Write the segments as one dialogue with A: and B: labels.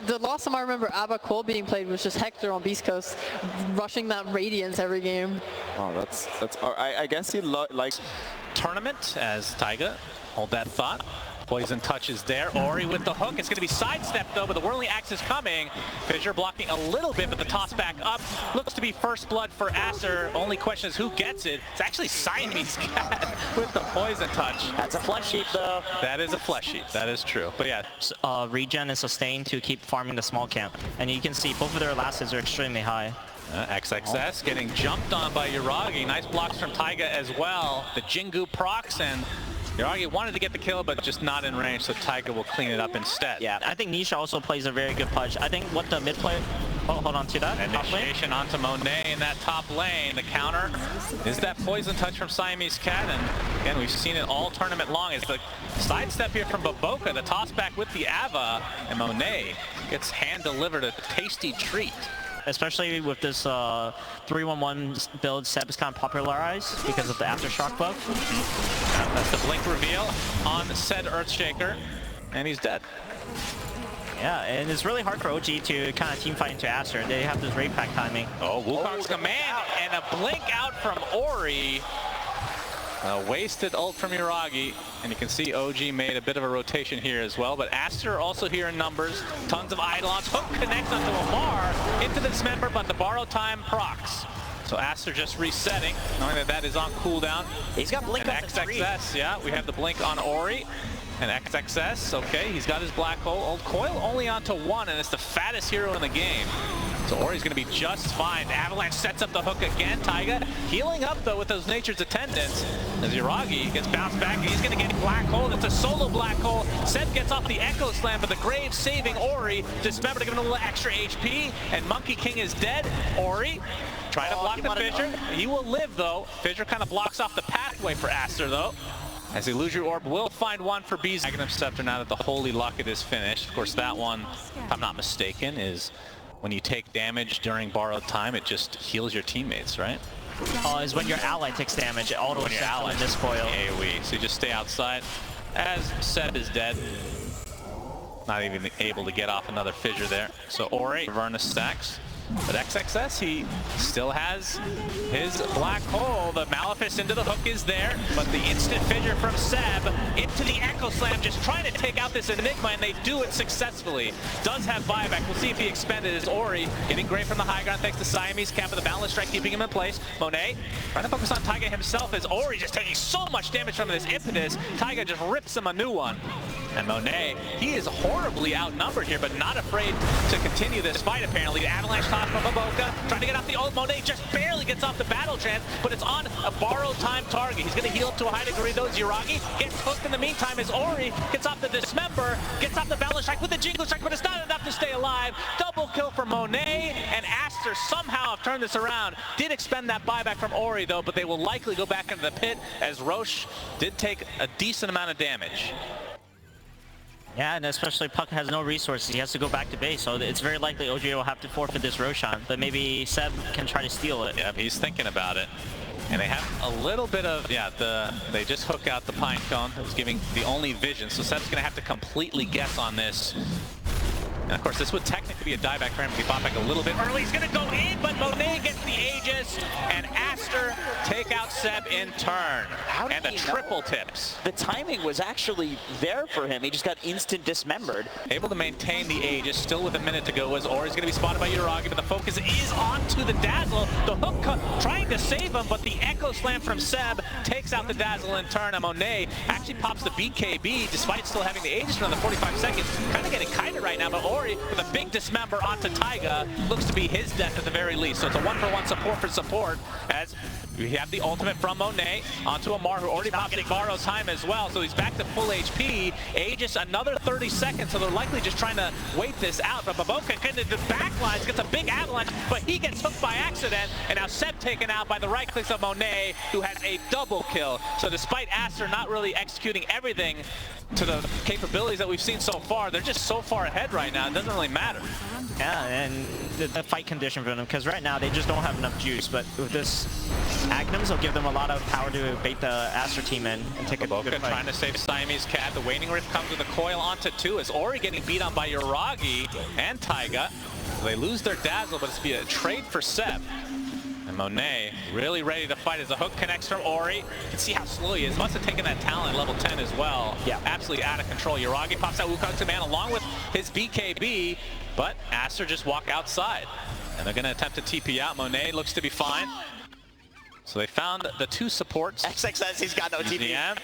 A: The last time I remember ABBA Core being played was just Hector on Beast Coast, rushing that Radiance every game.
B: Oh, that's. I guess he likes
C: tournament as Taiga. Hold that thought. Poison touch is there. Ori with the hook. It's going to be sidestepped though, but the whirling axe is coming. Fissure blocking a little bit, but the toss back up looks to be first blood for Aster. Only question is who gets it. It's actually Siamese Cat with the poison touch.
D: That's a flesh heap though.
C: That is a flesh heap. That is true. But yeah.
E: Regen and sustain to keep farming the small camp. And you can see both of their elastics are extremely high.
C: XXS getting jumped on by Yuragi. Nice blocks from Taiga as well. The Jingu procs, and Yuragi wanted to get the kill, but just not in range, so Taiga will clean it up instead.
E: Yeah, I think Nisha also plays a very good punch. I think what the mid play... Oh, hold on to that.
C: Initiation onto Monet in that top lane. The counter is that poison touch from Siamese Cat, and again, we've seen it all tournament long. It's the sidestep here from Baboka, the toss back with the Ava, and Monet gets hand-delivered a tasty treat.
E: Especially with this 3-1-1 build Seb is kind of popularized because of the Aftershock buff.
C: That's the blink reveal on said Earthshaker, and he's dead.
E: Yeah, and it's really hard for OG to kind of team fight into Aster. They have this raid pack timing.
C: Oh, Wukong's command and a blink out from Ori. A wasted ult from Yuragi, and you can see OG made a bit of a rotation here as well, but Aster also here in numbers. Tons of Eidolons. Hook connects onto Amar into the dismember, but the borrow time procs. So Aster just resetting, knowing that that is on cooldown.
D: He's got blink on
C: XXS, yeah, we have the blink on Ori. And XXS, okay, he's got his black hole. Old Coil only onto one, and it's the fattest hero in the game. So Ori's going to be just fine. Avalanche sets up the hook again. Taiga healing up, though, with those Nature's Attendants. As Yuragi gets bounced back, and he's going to get black hole. It's a solo black hole. Seb gets off the Echo Slam, but the Grave saving Ori. Dismember to give him a little extra HP, and Monkey King is dead. Ori trying to block the Fissure. He will live, though. Fissure kind of blocks off the pathway for Aster, though. As the Illusory Orb will find one for Bees. Magnum Scepter now that the Holy Locket is finished. Of course, that one, if I'm not mistaken, is when you take damage during borrowed time, it just heals your teammates, right?
E: Is when your ally takes damage, it auto attacks on this coil.
C: AoE, so you just stay outside. As Seb is dead. Not even able to get off another Fissure there. So Ori, Verna stacks. But XXS, he still has his black hole. The Malefice into the hook is there, but the instant Fissure from Seb into the Echo Slam, just trying to take out this Enigma, and they do it successfully. Does have buyback. We'll see if he expended as Ori getting great from the high ground thanks to Siamese Cat with the Balance Strike keeping him in place. Monet trying to focus on Taiga himself as Ori just taking so much damage from this impetus. Taiga just rips him a new one. And Monet, he is horribly outnumbered here, but not afraid to continue this fight apparently. The Avalanche toss from Baboka, trying to get off the ult. Monet just barely gets off the battle trance, but it's on a borrowed time target. He's going to heal up to a high degree though. Yuragi gets hooked in the meantime as Ori gets off the Dismember, gets off the Balance Strike with the Jingle Strike, but it's not enough to stay alive. Double kill for Monet, and Aster somehow have turned this around. Did expend that buyback from Ori though, but they will likely go back into the pit as Roche did take a decent amount of damage.
E: Yeah, and especially Puck has no resources. He has to go back to base, so it's very likely OG will have to forfeit this Roshan, but maybe Seb can try to steal it.
C: Yeah, he's thinking about it. And they have a little bit of, they just hook out the Pine Cone. It was giving the only vision, so Seb's going to have to completely guess on this. And of course, this would technically be a dieback for him if he fought back a little bit early. He's going to go in, but Monet gets the Aegis, and Aster take out Seb in turn. And the triple tips.
D: The timing was actually there for him. He just got instant dismembered.
C: Able to maintain the Aegis, still with a minute to go, as Ori's going to be spotted by Yuragi, but the focus is onto the Dazzle. The hook trying to save him, but the Echo Slam from Seb takes out the Dazzle in turn, and Monet actually pops the BKB, despite still having the Aegis for another 45 seconds. Kind of getting kited right now, but Ori with a big dismember onto Taiga looks to be his death at the very least. So it's a 1-for-1 support for support as we have the ultimate from Monet onto Amar, who already popped the borrow time as well. So he's back to full HP. Aegis another 30 seconds, so they're likely just trying to wait this out. But Baboka into the backlines, gets a big avalanche, but he gets hooked by accident. And now Seb taken out by the right clicks of Monet, who has a double kill. So despite Aster not really executing everything to the capabilities that we've seen so far, they're just so far ahead right now, it doesn't really matter.
E: Yeah, and the fight condition for them, because right now they just don't have enough juice, but with this Agnums will give them a lot of power to bait the Aster team in and take a good fight.
C: Trying to save Siamese Cat. The Waning Rift comes with a coil onto 2 as Ori getting beat on by Yuragi and Taiga. They lose their Dazzle, but it's be a trade for Seb. And Monet really ready to fight as the hook connects from Ori. You can see how slow he is. Must have taken that talent at level 10 as well.
E: Yeah.
C: Absolutely out of control. Yuragi pops out Wukong's command along with his BKB, but Aster just walk outside. And they're going to attempt to TP out. Monet looks to be fine. So they found the 2 supports.
D: XXS, he's got no TP.
C: Yeah.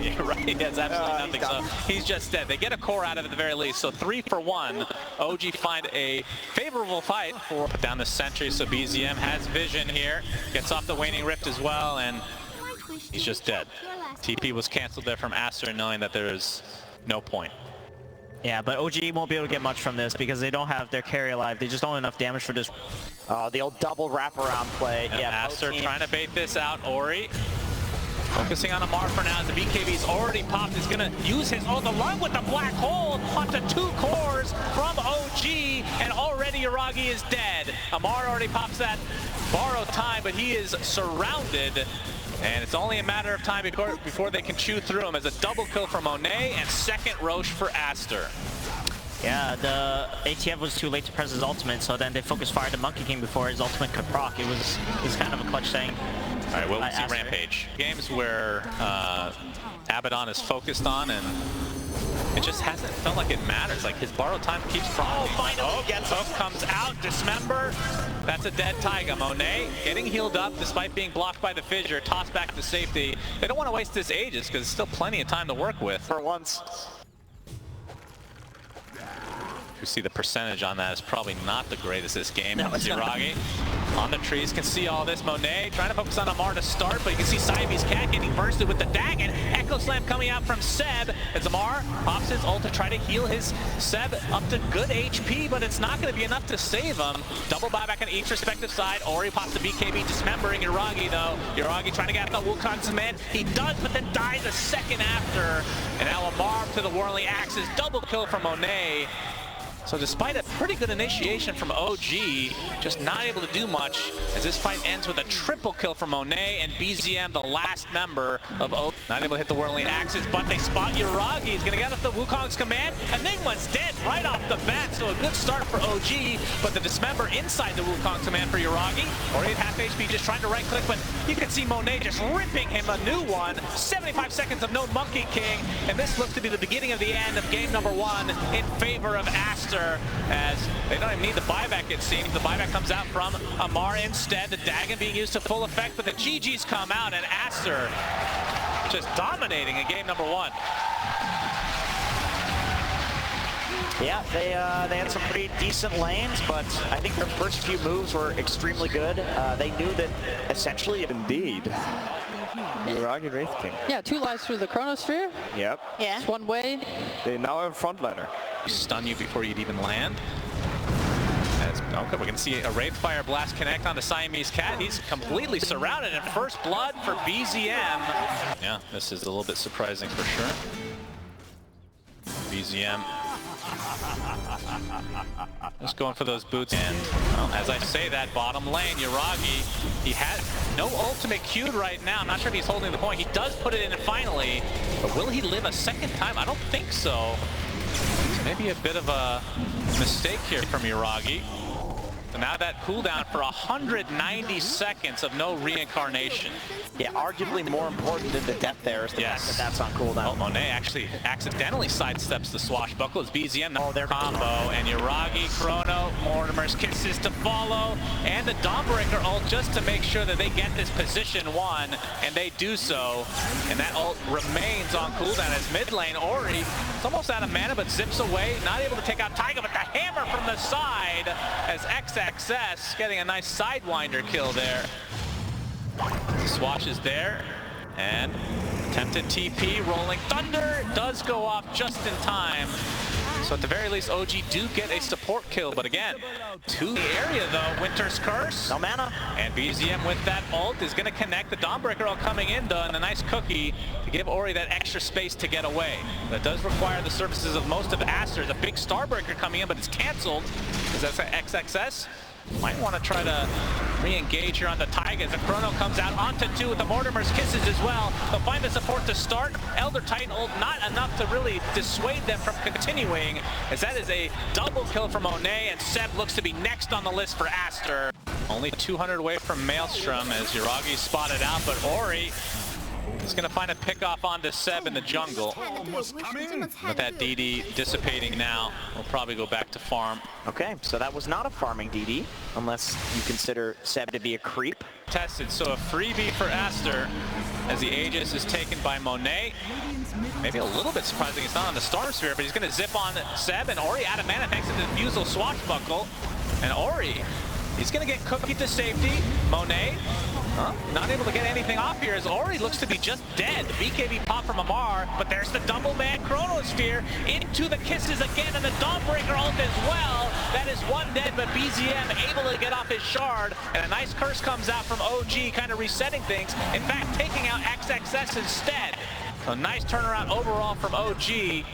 C: You're right, he has absolutely nothing, so he's just dead. They get a core out of it at the very least, so 3 for 1. OG find a favorable fight for put down the sentry, so BZM has vision here. Gets off the Waning Rift as well, and he's just dead. TP was canceled there from Aster, knowing that there is no point.
E: Yeah, but OG won't be able to get much from this because they don't have their carry alive. They just don't have enough damage for this.
D: The old double wraparound play.
C: And
D: yeah,
C: Aster trying to bait this out. Ori focusing on Amar for now as the BKB's already popped. He's going to use his ult along with the black hole onto 2 cores from OG, and already Yuragi is dead. Amar already pops that borrowed time, but he is surrounded, and it's only a matter of time before they can chew through him as a double kill for Monet and second Roche for Aster.
E: Yeah, the ATF was too late to press his ultimate, so then they focused fire to Monkey King before his ultimate could proc. It was kind of a clutch thing.
C: All right, we'll see Rampage. Games where Abaddon is focused on, and it just hasn't felt like it matters. Like, his borrowed time keeps proccing.
D: Finally gets
C: Hook comes out, Dismember. That's a dead Taiga. Monet getting healed up despite being blocked by the fissure, tossed back to safety. They don't want to waste this Aegis because there's still plenty of time to work with.
D: for once.
C: You see the percentage on that is probably not the greatest this game.
E: No, it's
C: Yuragi on the trees can see all this. Monet trying to focus on Amar to start, but you can see Siamese Cat getting bursted with the Dagon. Echo Slam coming out from Seb as Amar pops his ult to try to heal his Seb up to good HP, but it's not going to be enough to save him. Double buyback on each respective side. Ori pops the BKB, dismembering Yuragi though. Yuragi trying to get out the Wukong's command. He does, but then dies a second after. And now Amar to the Whirling Axes. Double kill from Monet. So despite a pretty good initiation from OG, just not able to do much as this fight ends with a triple kill from Monet and BZM, the last member of OG. Not able to hit the Whirling Axes, but they spot Yuragi. He's going to get up the Wukong's command. Enigma's dead right off the bat, so a good start for OG, but the Dismember inside the Wukong's command for Yuragi. Ori at half HP, just trying to right-click, but you can see Monet just ripping him a new one. 75 seconds of no Monkey King, and this looks to be the beginning of the end of game number 1 in favor of Aster. As they don't even need the buyback, it seems. The buyback comes out from Amar instead. The Dagon being used to full effect, but the GGs come out, and Aster just dominating in game number 1.
D: Yeah, they had some pretty decent lanes, but I think their first few moves were extremely good. They knew that essentially...
B: Indeed. Yuragi Wraith King.
A: Yeah, 2 lives through the Chronosphere.
B: Yep.
A: Yeah. It's one way.
B: They now have a frontliner.
C: Stun you before you'd even land. Okay, we can see a Wraith Fire Blast connect onto Siamese Cat. He's completely surrounded, and first blood for BZM. Yeah, this is a little bit surprising for sure. BZM just going for those boots. And well, as I say that, bottom lane, Yuragi, he has no ultimate queued right now. I'm not sure if he's holding the point. He does put it in finally, but will he live a second time? I don't think so. Maybe a bit of a mistake here from Yuragi. So now that cooldown for 190 seconds of no reincarnation.
D: Yeah, arguably more important than the death there is the fact that that's on cooldown.
C: Oh, Monet actually accidentally sidesteps the swashbuckle as BZM combo, and Yuragi, Chrono, Mortimer's kisses to follow, and the Dawnbreaker ult just to make sure that they get this position 1, and they do so. And that ult remains on cooldown as mid lane Ori is almost out of mana but zips away, not able to take out Taiga, but the hammer from the side as XXS getting a nice sidewinder kill there. Swash is there, and attempted TP, Rolling Thunder does go off just in time. So at the very least, OG do get a support kill, but again, to the area though, Winter's Curse.
D: No mana.
C: And BZM with that ult is gonna connect. The Dawnbreaker all coming in though, and a nice cookie to give Ori that extra space to get away. That does require the services of most of Aster. The big Starbreaker coming in, but it's canceled because that's an XXS. Might want to try to re-engage here on the Taiga. The Chrono comes out onto 2 with the Mortimer's Kisses as well. They'll find the support to start. Elder Titan ult not enough to really dissuade them from continuing, as that is a double kill from Monet, and Seb looks to be next on the list for Aster. Only 200 away from Maelstrom as Yuragi spotted out, but Ori is going to find a pickoff onto Seb in the jungle. With that DD dissipating now, we'll probably go back to farm.
D: Okay, so that was not a farming DD, unless you consider Seb to be a creep.
C: Tested, so a freebie for Aster as the Aegis is taken by Monet. Maybe a little bit surprising it's not on the Storm Sphere, but he's going to zip on Seb, and Ori out of mana thanks to the Defusal Swashbuckle. And Ori, he's going to get cookied to safety. Monet, not able to get anything off here as Ori looks to be just dead. The BKB pop from Amar, but there's the double man Chronosphere into the Kisses again, and the Dawnbreaker ult as well. That is one dead, but BZM able to get off his shard, and a nice curse comes out from OG, kind of resetting things. In fact, taking out XXS instead. So nice turnaround overall from OG.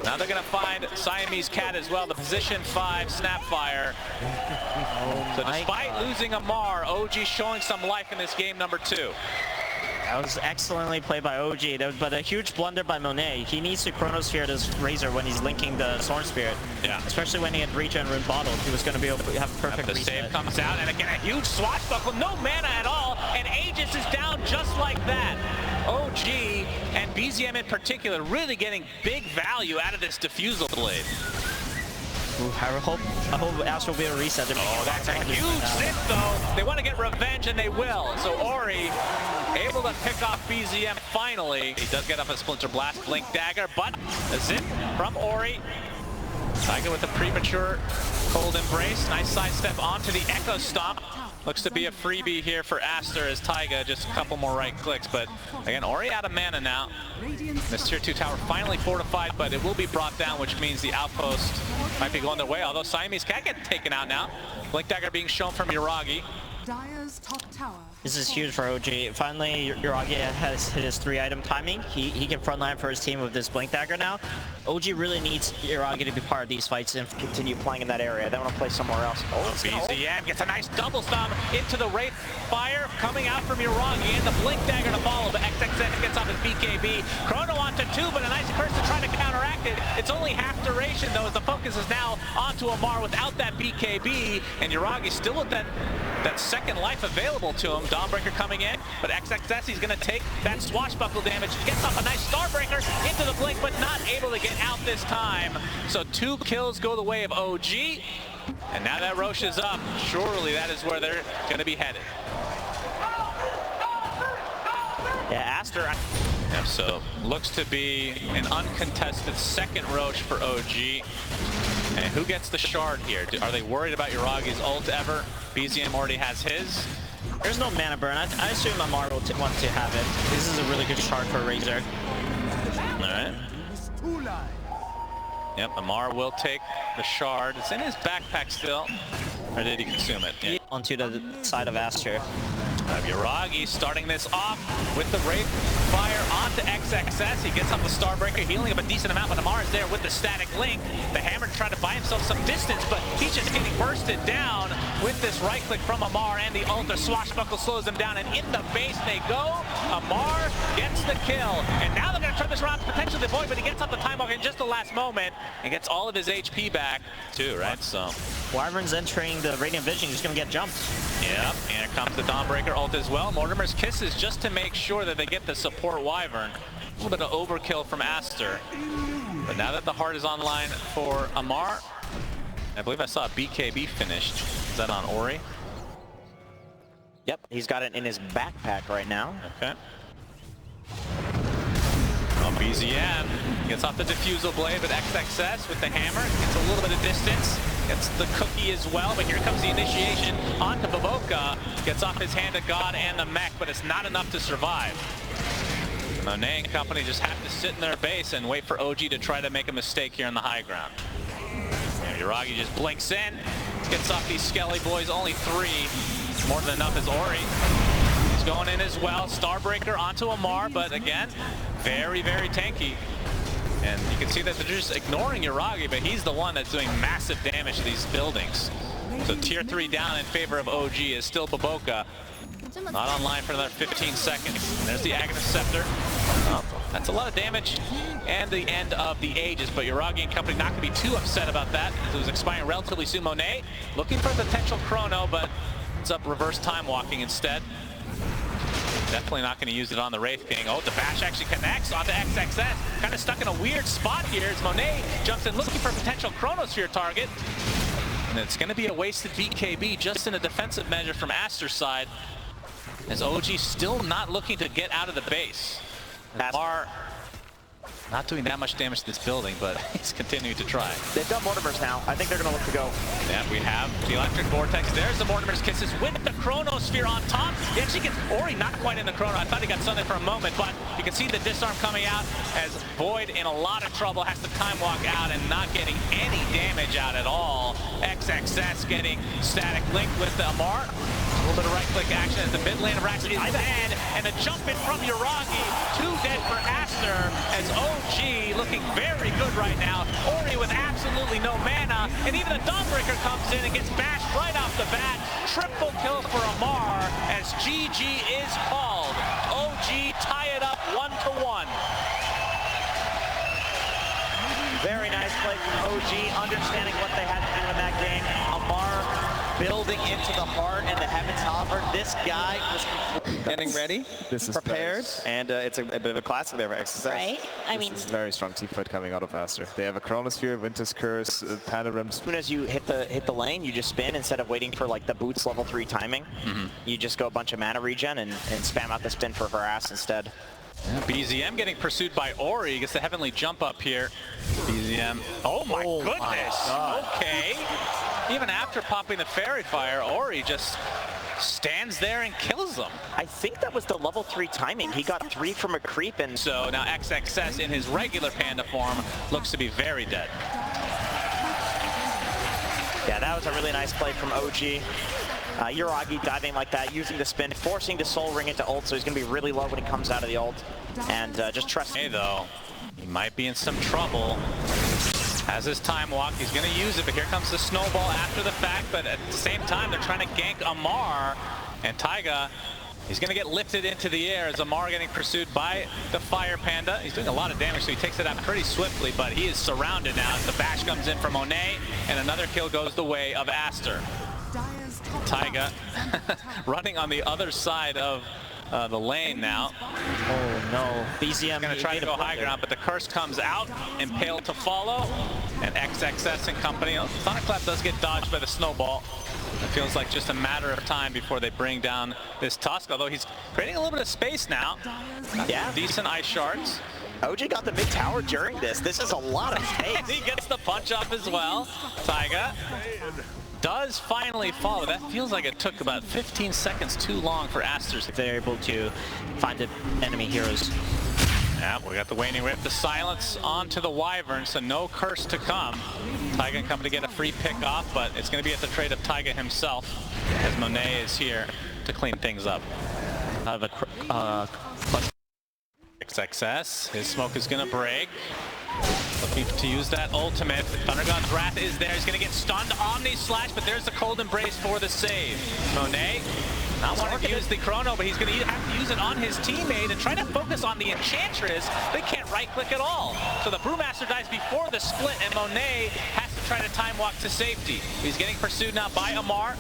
C: Now they're going to find Siamese Cat as well, the position 5 Snapfire. So despite losing Amar, OG showing some life in this game number 2.
E: That was excellently played by OG, but a huge blunder by Monet. He needs to Chronosphere this Razor when he's linking the Storm Spirit. Yeah. Especially when he had Regen Rune bottled. He was going to be able to have a perfect reset.
C: The save comes out, and again a huge swashbuckle, no mana at all, and Aegis is down just like that. OG and BZM in particular really getting big value out of this Defusal Blade.
E: Ooh, I hope Aster will be able to reset.
C: Oh, that's a huge zip though. They want to get revenge, and they will. So Ori able to pick off BZM finally. He does get up a Splinter Blast, Blink Dagger, but a zip from Ori. Taiga with the premature Cold Embrace. Nice sidestep onto the Echo Stomp. Looks to be a freebie here for Aster as Taiga, just a couple more right clicks, but again, Ori out of mana now. This tier 2 tower finally fortified, but it will be brought down, which means the outpost might be going their way, although Siamese can't get taken out now. Blink Dagger being shown from Yuragi.
E: This is huge for OG. Finally, Yuragi has hit his 3-item timing. He can frontline for his team with this Blink Dagger now. OG really needs Yuragi to be part of these fights and
D: continue playing in that area. They want to play somewhere else.
C: Oh, BZM gets a nice double stomp into the Wraith Fire coming out from Yuragi, and the Blink Dagger to follow, but XXX gets off his BKB. Chrono onto 2, but a nice curse to try to counteract it. It's only half duration though, as the focus is now onto Amar without that BKB, and Yuragi still with that second life available to him. Dawnbreaker coming in, but XXS, he's going to take that swashbuckle damage. Gets off a nice Starbreaker into the blink, but not able to get out this time. So 2 kills go the way of OG, and now that Roche is up, surely that is where they're going to be headed.
E: yeah, Aster.
C: Yeah, so looks to be an uncontested second Roche for OG. And who gets the shard here? Are they worried about Yuragi's ult ever? BZM already has his.
E: There's no mana burn. I assume Amar will want to have it. This is a really good shard for Razor.
C: Alright. Yep, Amar will take the shard. It's in his backpack still. Or did he consume it? Yeah.
E: Onto the side of Aster.
C: Yuragi starting this off with the Wraith Fire onto XXS. He gets up the Starbreaker, healing up a decent amount, but Amar is there with the static link. The Hammer trying to buy himself some distance, but he's just getting bursted down with this right click from Amar, and the ult. The Swashbuckle slows him down, and in the base they go. Amar gets the kill, and now they're going to turn this around, potentially the Void, but he gets up the time walk in just the last moment and gets all of his HP back too, right? So
E: Wyvern's entering the Radiant Vision. He's going to get jumped.
C: Yep, and here comes the Dawnbreaker ult as well. Mortimer's Kisses just to make sure that they get the support Wyvern. A little bit of overkill from Aster. But now that the heart is online for Amar, I believe I saw a BKB finished. Is that on Ori?
D: Yep, he's got it in his backpack right now.
C: Okay. Well, BZM gets off the Defusal Blade, but XXS with the Hammer gets a little bit of distance. Gets the cookie as well, but here comes the initiation onto Baboka. Gets off his Hand of God and the mech, but it's not enough to survive. Monet and company just have to sit in their base and wait for OG to try to make a mistake here on the high ground. Yuragi just blinks in, gets off these Skelly boys, only 3. More than enough is Ori. He's going in as well. Starbreaker onto Amar, but again, very, very tanky. And you can see that they're just ignoring Yuragi, but he's the one that's doing massive damage to these buildings. So tier 3 down in favor of OG is still Baboka. Not online for another 15 seconds. And there's the Aghanim Scepter. Oh, that's a lot of damage. And the end of the Aegis, but Yuragi and company not going to be too upset about that. It was expiring relatively soon. Monet looking for a potential chrono, but it's up reverse time walking instead. Definitely not going to use it on the Wraith King. Oh, the bash actually connects onto XXS. Kind of stuck in a weird spot here as Monet jumps in looking for a potential Chronosphere target. And it's going to be a wasted BKB just in a defensive measure from Aster's side. As OG still not looking to get out of the base. Are not doing that much damage to this building, but he's continuing to try.
D: They've done Mortimers now. I think they're going to look to go.
C: Yeah, we have the Electric Vortex. There's the Mortimer's Kisses with the Chronosphere on top. He actually gets Ori not quite in the Chrono. I thought he got stunned for a moment, but you can see the disarm coming out as Void in a lot of trouble has to time walk out and not getting any damage out at all. XXS getting static link with the Amar. A little bit of right-click action as the mid lane of Rax is dead, and the jump in from Yuragi. 2 dead for Aster as OG looking very good right now. Ori with absolutely no mana, and even the Dawnbreaker comes in and gets bashed right off the bat. Triple kill for Amar as GG is called. OG tie it up 1-1.
D: Very nice play from OG, understanding what they had to do in that game. Amar building into the heart and the heavens hover. This guy was
F: getting ready,
B: This is
F: prepared.
B: And it's a bit of a classic there for XSS.
G: Right? I mean,
B: This is very strong team fight coming out of Aster. They have a Chronosphere, Winter's Curse, Panda Rims.
D: as soon as you hit the lane, you just spin instead of waiting for like the boots level 3 timing. You just go a bunch of mana regen and spam out the spin for harass instead.
C: Yeah, BZM getting pursued by Ori. Gets the heavenly jump up here. BZM. Oh my goodness. Okay. Even after popping the Fairy Fire, Ori just stands there and kills them.
D: I think that was the level 3 timing. He got 3 from a creep, and
C: So now XXS in his regular Panda form looks to be very dead.
D: yeah, that was a really nice play from OG. Yuragi diving like that, using the spin, forcing the Soul Ring into ult, so he's going to be really low when he comes out of the ult. And just trust.
C: Hey, though, he might be in some trouble. Has his time walk, he's going to use it, but here comes the snowball after the fact, but at the same time, they're trying to gank Amar, and Taiga, he's going to get lifted into the air as Amar getting pursued by the Fire Panda. He's doing a lot of damage, so he takes it out pretty swiftly, but he is surrounded now as the bash comes in from Monet, and another kill goes the way of Aster. Taiga running on the other side of the lane now.
E: Oh no, BZM
C: Going to try to go high ground, but the curse comes out, Impale to follow, and XXS and company. Thunderclap does get dodged by the snowball. It feels like just a matter of time before they bring down this Tusk, although he's creating a little bit of space now.
D: Yeah.
C: Decent ice shards.
D: OG got the mid tower during this. This is a lot of space.
C: He gets the punch off as well. Taiga does finally follow. That feels like it took about 15 seconds too long for Aster.
E: if they're able to find the enemy heroes.
C: Yeah, we got the Waning Rip, the silence onto the Wyvern, so no curse to come. Taiga and company get a free pick off, but it's going to be at the trade of Taiga himself, as Monet is here to clean things up.
E: I have a clutch.
C: XXS, his smoke is going to break. Looking to use that ultimate. Thunder God's Wrath is there. He's going to get stunned. Omni Slash, but there's the Cold Embrace for the save. Monet not wanting to use the Chrono, but he's going to have to use it on his teammate and try to focus on the Enchantress. They can't right-click at all. So the Brewmaster dies before the split, and Monet has to try to time walk to safety. He's getting pursued now by Amar,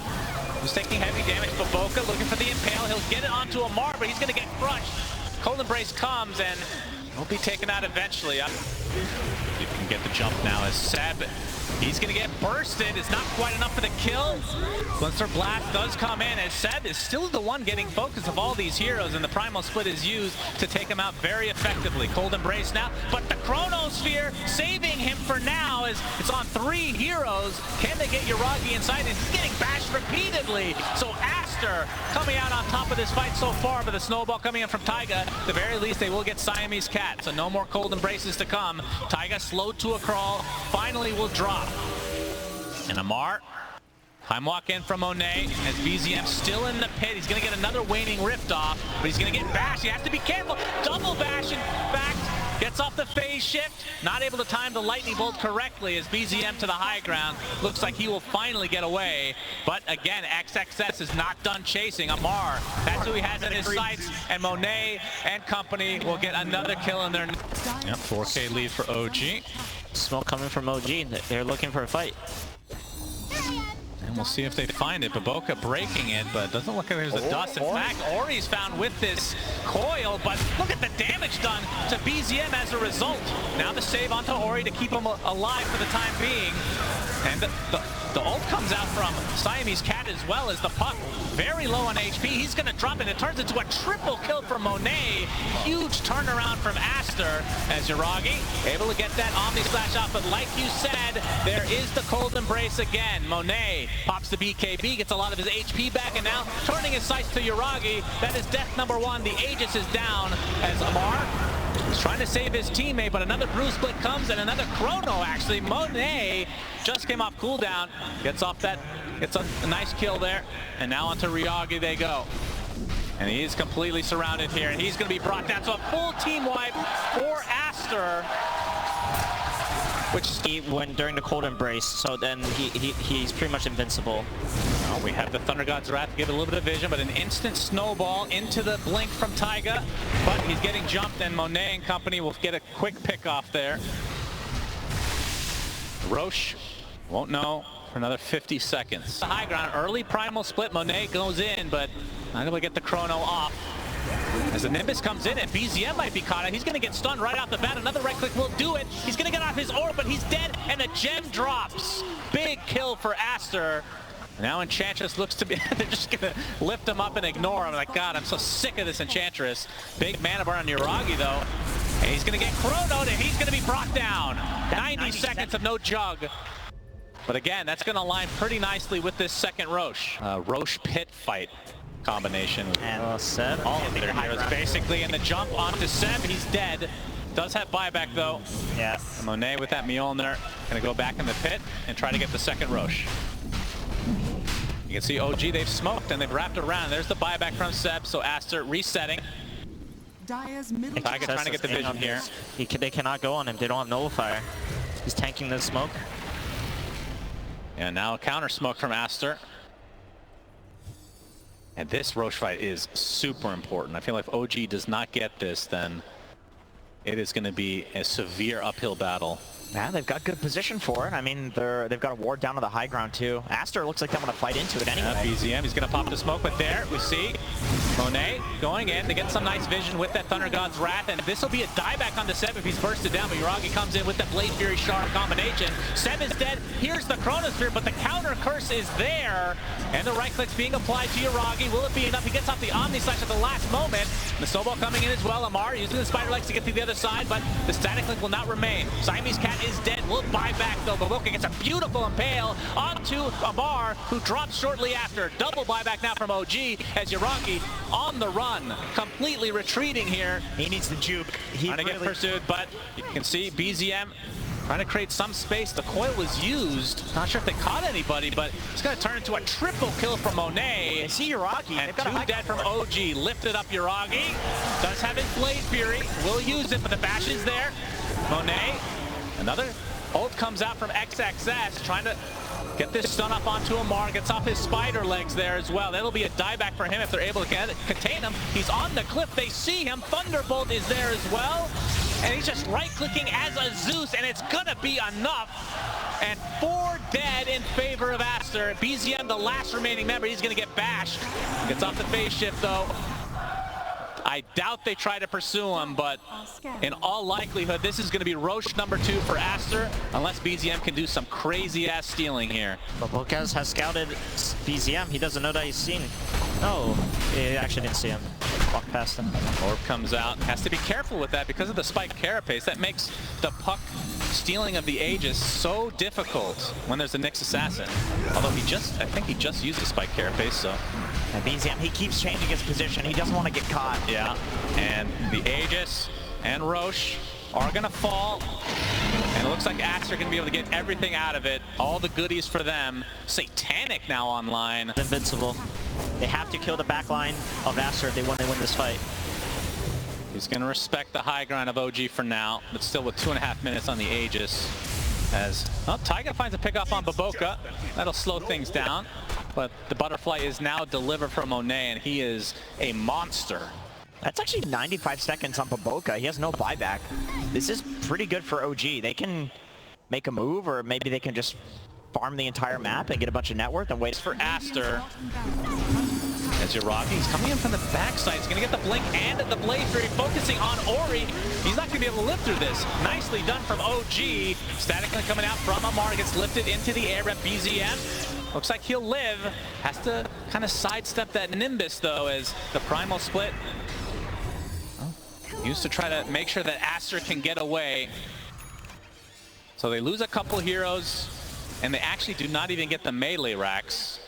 C: who's taking heavy damage. Baboka looking for the Impale. He'll get it onto Amar, but he's going to get crushed. Cold Embrace comes, and he'll be taken out eventually. You can get the jump now as Seb. He's going to get bursted. It's not quite enough for the kill. Blister Blast does come in as Seb is still the one getting focus of all these heroes, and the Primal Split is used to take him out very effectively. Cold Embrace now, but the Chronosphere saving him for now as it's on 3 heroes. Can they get Yuragi inside? And he's getting bashed repeatedly. So Aster Aster coming out on top of this fight so far, but the snowball coming in from Taiga. At the very least, they will get Siamese Cat, so no more cold embraces to come. Taiga slowed to a crawl, finally will drop. And Amar, time walk in from Monet, as BZM still in the pit. He's going to get another waning rift off, but he's going to get bashed. He has to be careful. Double bash, in fact. Gets off the phase shift, not able to time the lightning bolt correctly as BZM to the high ground. Looks like he will finally get away. But again, XXS is not done chasing. Amar, that's who he has in his sights. And Monet and company will get another kill in their... Yep, 4K lead for OG.
E: Smoke coming from OG. They're looking for a fight.
C: And we'll see if they find it. Baboka breaking it, but doesn't look like there's a dust. In fact, Ori's found with this coil, but look at the damage done to BZM as a result. Now the save onto Ori to keep him alive for the time being. And the ult comes out from Siamese Cat as well as the puck. Very low on HP. He's going to drop it. It turns into a triple kill from Monet. Huge turnaround from Aster as Yuragi able to get that Omni Slash off. But like you said, there is the cold embrace again. Monet pops the BKB, gets a lot of his HP back, and now turning his sights to Yuragi. That is death number 1. The Aegis is down as Amar is trying to save his teammate, but another Bruce Split comes and another Chrono actually. Monet just came off cooldown, gets off that, gets a nice kill there, and now onto Ryagi they go. And he is completely surrounded here, and he's going to be brought down. So a full team wipe for Aster.
E: Which he went during the cold embrace, so then he's pretty much invincible.
C: Oh, we have the Thunder God's Wrath to give it a little bit of vision, but an instant snowball into the blink from Taiga. But he's getting jumped, and Monet and company will get a quick pick off there. Roche won't know for another 50 seconds. The high ground, early primal split. Monet goes in, but not able to get the chrono off. As the Nimbus comes in and BZM might be caught out, he's going to get stunned right off the bat. Another right click will do it. He's going to get off his orb, but he's dead, and a gem drops. Big kill for Aster. Now Enchantress looks to be, they're just going to lift him up and ignore him. Like, God, I'm so sick of this Enchantress. Big mana bar on Yuragi, though. And he's going to get chronoed, and he's going to be brought down. 90 seconds of no jug. But again, that's going to align pretty nicely with this second Roche. Roche pit fight combination.
E: And Seb,
C: all of their heroes basically in the jump onto Seb. He's dead. Does have buyback though.
E: Yes.
C: And Monet with that Mjolnir gonna go back in the pit and try to get the second Roche. You can see OG, they've smoked and they've wrapped around. There's the buyback from Seb, so Aster resetting. Taiga trying to get the vision here.
E: They cannot go on him. They don't have nullifier. He's tanking the smoke.
C: And now a counter smoke from Aster. And this Roche fight is super important. I feel like if OG does not get this, then it is going to be a severe uphill battle.
D: Yeah, they've got good position for it. I mean, they've got a ward down to the high ground too. Aster looks like they want to fight into it anyway.
C: BZM, he's going to pop the smoke, but there we see Monet going in to get some nice vision with that Thunder God's Wrath, and this will be a dieback on the Seb if he's bursted down, but Yuragi comes in with that Blade Fury Shard combination. Seb is dead. Here's the Chronosphere, but the counter curse is there, and the right click's being applied to Yuragi. Will it be enough? He gets off the Omni Slash at the last moment. The snowball coming in as well. Amar using the spider legs to get to the other side, but the static link will not remain. Siamese Cat is dead. Will buy back though. Baboka gets a beautiful impale onto Amar, who drops shortly after. Double buyback now from OG as Yuragi on the run, completely retreating here.
D: He needs the juke.
C: Trying to get pursued, but you can see BZM trying to create some space. The coil was used. Not sure if they caught anybody, but it's going to turn into a triple kill from Monet.
D: I see Yuragi.
C: And 2 dead from OG. Lifted up Yuragi. Does have his Blade Fury. Will use it, but the bash is there. Monet, another ult comes out from XXS, trying to get this stun up onto Amar. Gets off his spider legs there as well. That'll be a dieback for him if they're able to contain him. He's on the cliff. They see him. Thunderbolt is there as well. And he's just right-clicking as a Zeus, and it's gonna be enough. And 4 dead in favor of Aster. BZM, the last remaining member, he's gonna get bashed. Gets off the phase shift though. I doubt they try to pursue him, but in all likelihood, this is going to be Roche number 2 for Aster, unless BZM can do some crazy-ass stealing here.
E: But Bocas has scouted BZM. He doesn't know that he's seen. No, he actually didn't see him. Walked past him.
C: Orb comes out. Has to be careful with that because of the spike carapace. That makes the puck stealing of the Aegis so difficult when there's a Nyx Assassin. Although I think he just used the spike carapace, so
D: And BZM, he keeps changing his position. He doesn't want to get caught.
C: Yeah, and the Aegis and Roche are gonna fall. And it looks like ASTER can be able to get everything out of it. All the goodies for them. Satanic now online.
E: Invincible. They have to kill the back line of ASTER if they want to win this fight.
C: He's going to respect the high ground of OG for now, but still with 2.5 minutes on the Aegis. As Taiga finds a pick off on Baboka. That'll slow things down. But the butterfly is now delivered from Monet, and he is a monster.
D: That's actually 95 seconds on Baboka. He has no buyback. This is pretty good for OG. They can make a move, or maybe they can just farm the entire map and get a bunch of net worth and wait
C: For ASTER, as Yuragi, he's coming in from the backside. He's going to get the Blink and the Blade Fury, focusing on Ori. He's not going to be able to live through this. Nicely done from OG. Static coming out from Amar, gets lifted into the air at BZM. Looks like he'll live. Has to kind of sidestep that Nimbus, though, as the Primal split used to try to make sure that ASTER can get away. So they lose a couple heroes, and they actually do not even get the melee racks.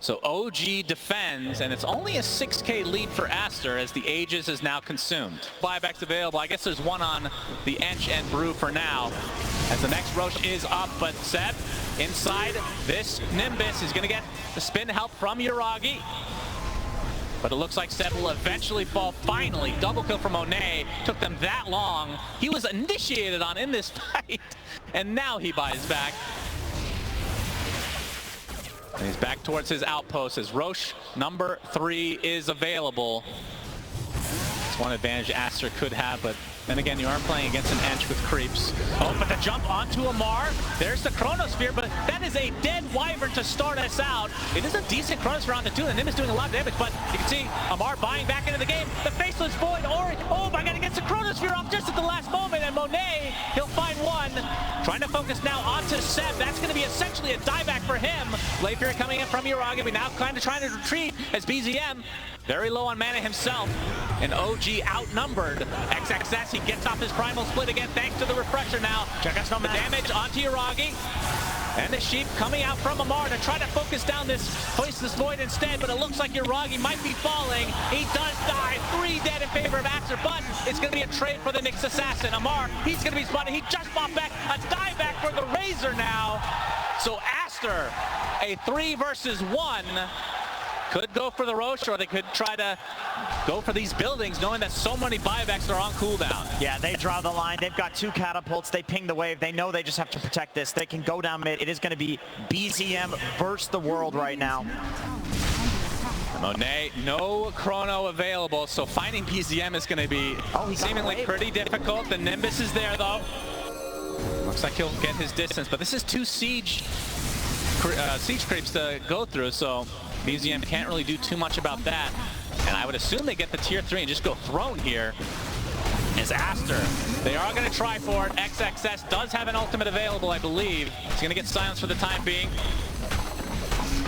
C: So OG defends, and it's only a 6K lead for ASTER as the Aegis is now consumed. Buybacks available. I guess there's one on the Ench and Brew for now, as the next Roche is up, but Seb inside this Nimbus is going to get the spin help from Yuragi. But it looks like Seb will eventually fall. Finally, double kill from Monet. Took them that long. He was initiated on in this fight, and now he buys back. And he's back towards his outpost as Roche number 3 is available. It's one advantage ASTER could have, but then again, you are playing against an Ench with creeps. Oh, but the jump onto Amar. There's the Chronosphere, but that is a dead Wyvern to start us out. It is a decent Chronosphere on the 2, and Nim is doing a lot of damage, but you can see Amar buying back into the game. The Faceless Void, Ori, oh my god, he gets the Chronosphere off just at the last moment, and Monet, he'll find one. Trying to focus now onto Seb. That's going to be essentially a dieback for him. Blade Fury coming in from Yuragi, but now kind of trying to retreat as BZM very low on mana himself, and OG outnumbered. XXS, he gets off his Primal split again thanks to the refresher now. Check out some damage onto Yuragi. And the Sheep coming out from Amar to try to focus down this Faceless Void instead, but it looks like Yuragi might be falling. He does die. 3 dead in favor of ASTER, but it's going to be a trade for the Nyx Assassin. Amar, he's going to be spotted. He just bought back a dieback for the Razor now. So ASTER, a 3 versus 1. Could go for the Roche, or they could try to go for these buildings, knowing that so many buybacks are on cooldown.
D: Yeah, they draw the line. They've got 2 catapults. They ping the wave. They know they just have to protect this. They can go down mid. It is going to be BZM versus the world right now.
C: Monet, no chrono available, so finding BZM is going to be seemingly pretty difficult. The Nimbus is there, though. Looks like he'll get his distance, but this is 2 siege creeps to go through, so BZM can't really do too much about that. And I would assume they get the tier 3 and just go throne here. Is ASTER. They are going to try for it. XXS does have an ultimate available, I believe. He's going to get silenced for the time being.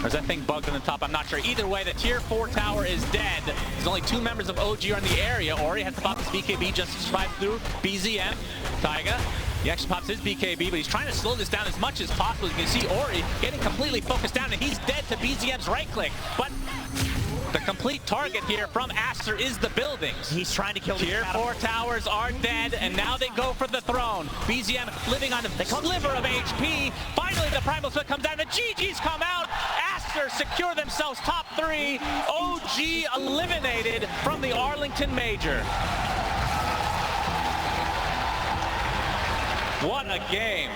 C: Or is that thing bugged on the top? I'm not sure. Either way, the tier 4 tower is dead. There's only 2 members of OG are in the area. Ori has to pop his BKB just to survive through BZM. Taiga, he actually pops his BKB, but he's trying to slow this down as much as possible. You can see Ori getting completely focused down, and he's dead to BZM's right click. But the complete target here from ASTER is the buildings.
D: He's trying to kill the
C: tier 4 towers are dead, and now they go for the throne. BZM living on a sliver of HP. Finally, the Primal Split comes down. The GGs come out. ASTER secure themselves top 3. OG eliminated from the Arlington Major. What a game.